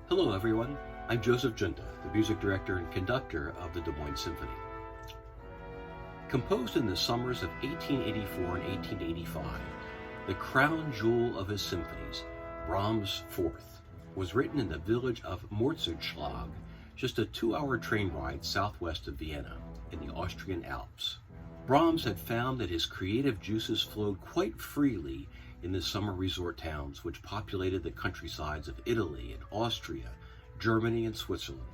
Hello everyone, I'm Joseph Giunta, the music director and conductor of the Des Moines Symphony. Composed in the summers of 1884 and 1885, the crown jewel of his symphonies, Brahms' Fourth, was written in the village of Mörzenschlag, just a 2-hour train ride southwest of Vienna, in the Austrian Alps. Brahms had found that his creative juices flowed quite freely in the summer resort towns which populated the countrysides of Italy and Austria, Germany and Switzerland.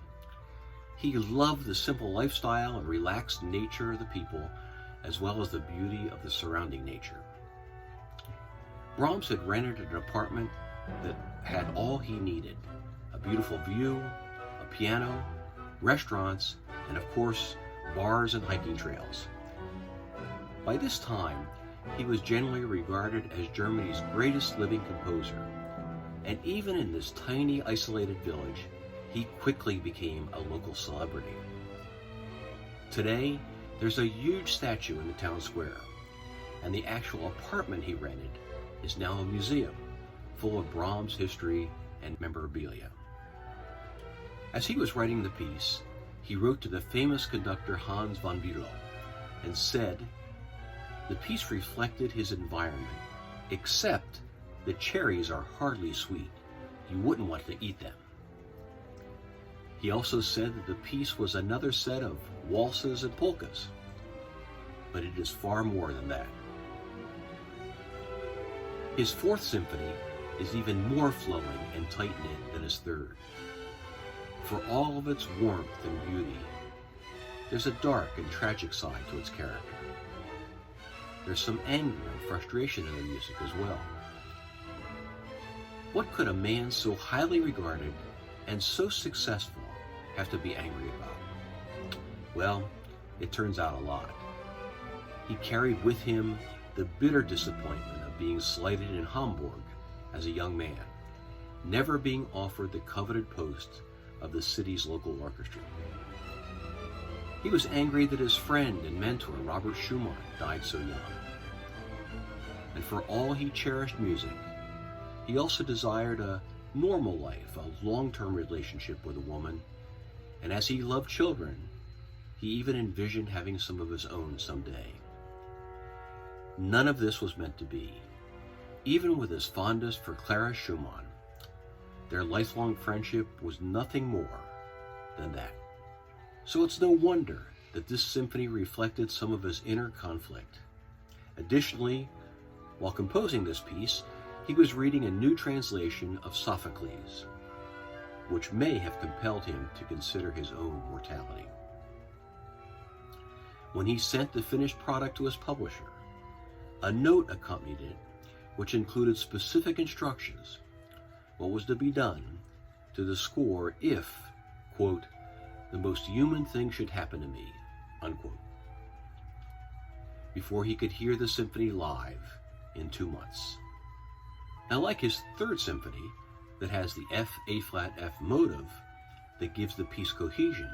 He loved the simple lifestyle and relaxed nature of the people, as well as the beauty of the surrounding nature. Brahms had rented an apartment that had all he needed: a beautiful view, a piano, restaurants, and of course, bars and hiking trails. By this time, he was generally regarded as Germany's greatest living composer, and even in this tiny, isolated village, he quickly became a local celebrity. Today, there's a huge statue in the town square, and the actual apartment he rented is now a museum full of Brahms history and memorabilia. As he was writing the piece, he wrote to the famous conductor Hans von Bülow and said, "The piece reflected his environment, except the cherries are hardly sweet. You wouldn't want to eat them." He also said that the piece was another set of waltzes and polkas, but it is far more than that. His Fourth Symphony is even more flowing and tight-knit than his Third. For all of its warmth and beauty, there's a dark and tragic side to its character. There's some anger and frustration in the music as well. What could a man so highly regarded and so successful have to be angry about? Well, it turns out a lot. He carried with him the bitter disappointment of being slighted in Hamburg as a young man, never being offered the coveted post of the city's local orchestra. He was angry that his friend and mentor, Robert Schumann, died so young. And for all he cherished music, he also desired a normal life, a long-term relationship with a woman, and as he loved children, he even envisioned having some of his own someday. None of this was meant to be. Even with his fondness for Clara Schumann, their lifelong friendship was nothing more than that. So it's no wonder that this symphony reflected some of his inner conflict. Additionally, while composing this piece, he was reading a new translation of Sophocles, which may have compelled him to consider his own mortality. When he sent the finished product to his publisher, a note accompanied it, which included specific instructions what was to be done to the score if, quote, "the most human thing should happen to me," unquote, before he could hear the symphony live in 2 months. Now, like his Third Symphony, that has the F-A-flat-F motive that gives the piece cohesion,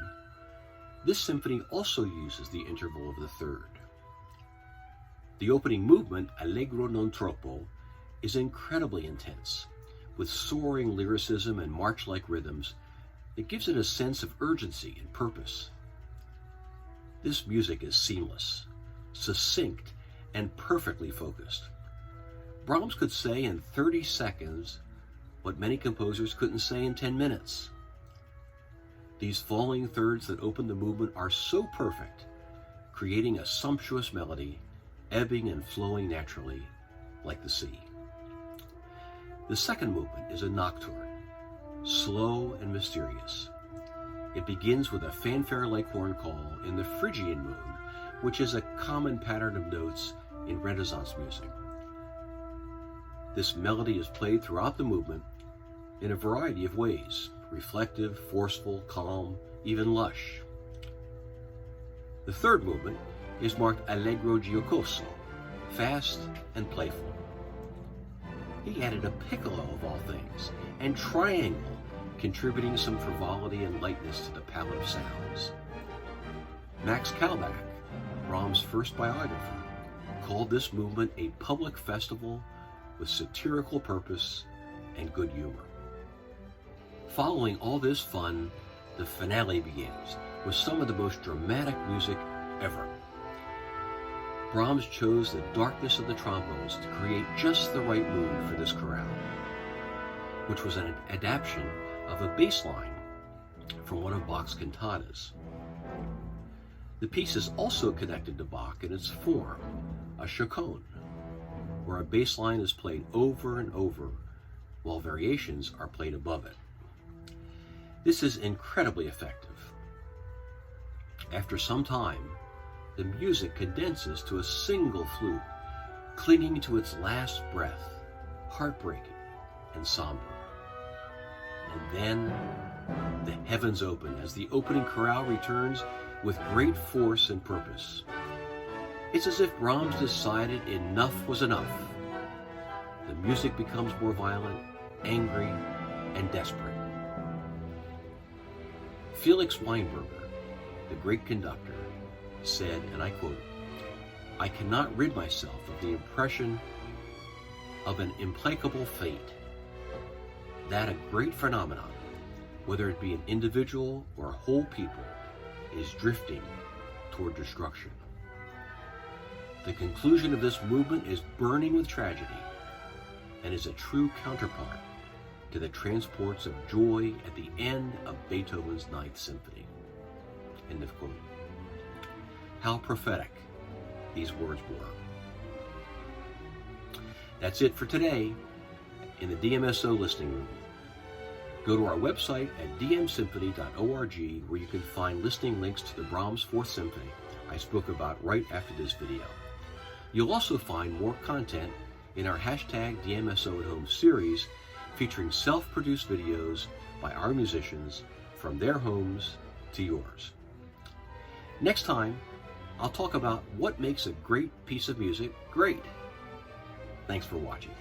this symphony also uses the interval of the third. The opening movement, Allegro non troppo, is incredibly intense, with soaring lyricism and march-like rhythms that gives it a sense of urgency and purpose. This music is seamless, succinct, and perfectly focused. Brahms could say in 30 seconds what many composers couldn't say in 10 minutes. These falling thirds that open the movement are so perfect, creating a sumptuous melody, ebbing and flowing naturally like the sea. The second movement is a nocturne, slow and mysterious. It begins with a fanfare-like horn call in the Phrygian mood, which is a common pattern of notes in Renaissance music. This melody is played throughout the movement in a variety of ways: reflective, forceful, calm, even lush. The third movement is marked Allegro giocoso, fast and playful. He added a piccolo of all things, and triangle, contributing some frivolity and lightness to the palette of sounds. Max Kalbach, Brahms' first biographer, called this movement a public festival with satirical purpose and good humor. Following all this fun, the finale begins with some of the most dramatic music ever. Brahms chose the darkness of the trombones to create just the right mood for this chorale, which was an adaptation of a bass line from one of Bach's cantatas. The piece is also connected to Bach in its form, a chaconne, where a bass line is played over and over while variations are played above it. This is incredibly effective. After some time, the music condenses to a single flute, clinging to its last breath, heartbreaking and somber. And then the heavens open as the opening chorale returns with great force and purpose. It's as if Brahms decided enough was enough. The music becomes more violent, angry, and desperate. Felix Weinberger, the great conductor, said, and I quote, "I cannot rid myself of the impression of an implacable fate, that a great phenomenon, whether it be an individual or a whole people, is drifting toward destruction. The conclusion of this movement is burning with tragedy and is a true counterpart to the transports of joy at the end of Beethoven's Ninth Symphony." End of quote. How prophetic these words were. That's it for today in the DMSO Listening Room. Go to our website at dmsymphony.org, where you can find listening links to the Brahms Fourth Symphony I spoke about right after this video. You'll also find more content in our #DMSO at Home series, featuring self-produced videos by our musicians from their homes to yours. Next time, I'll talk about what makes a great piece of music great. Thanks for watching.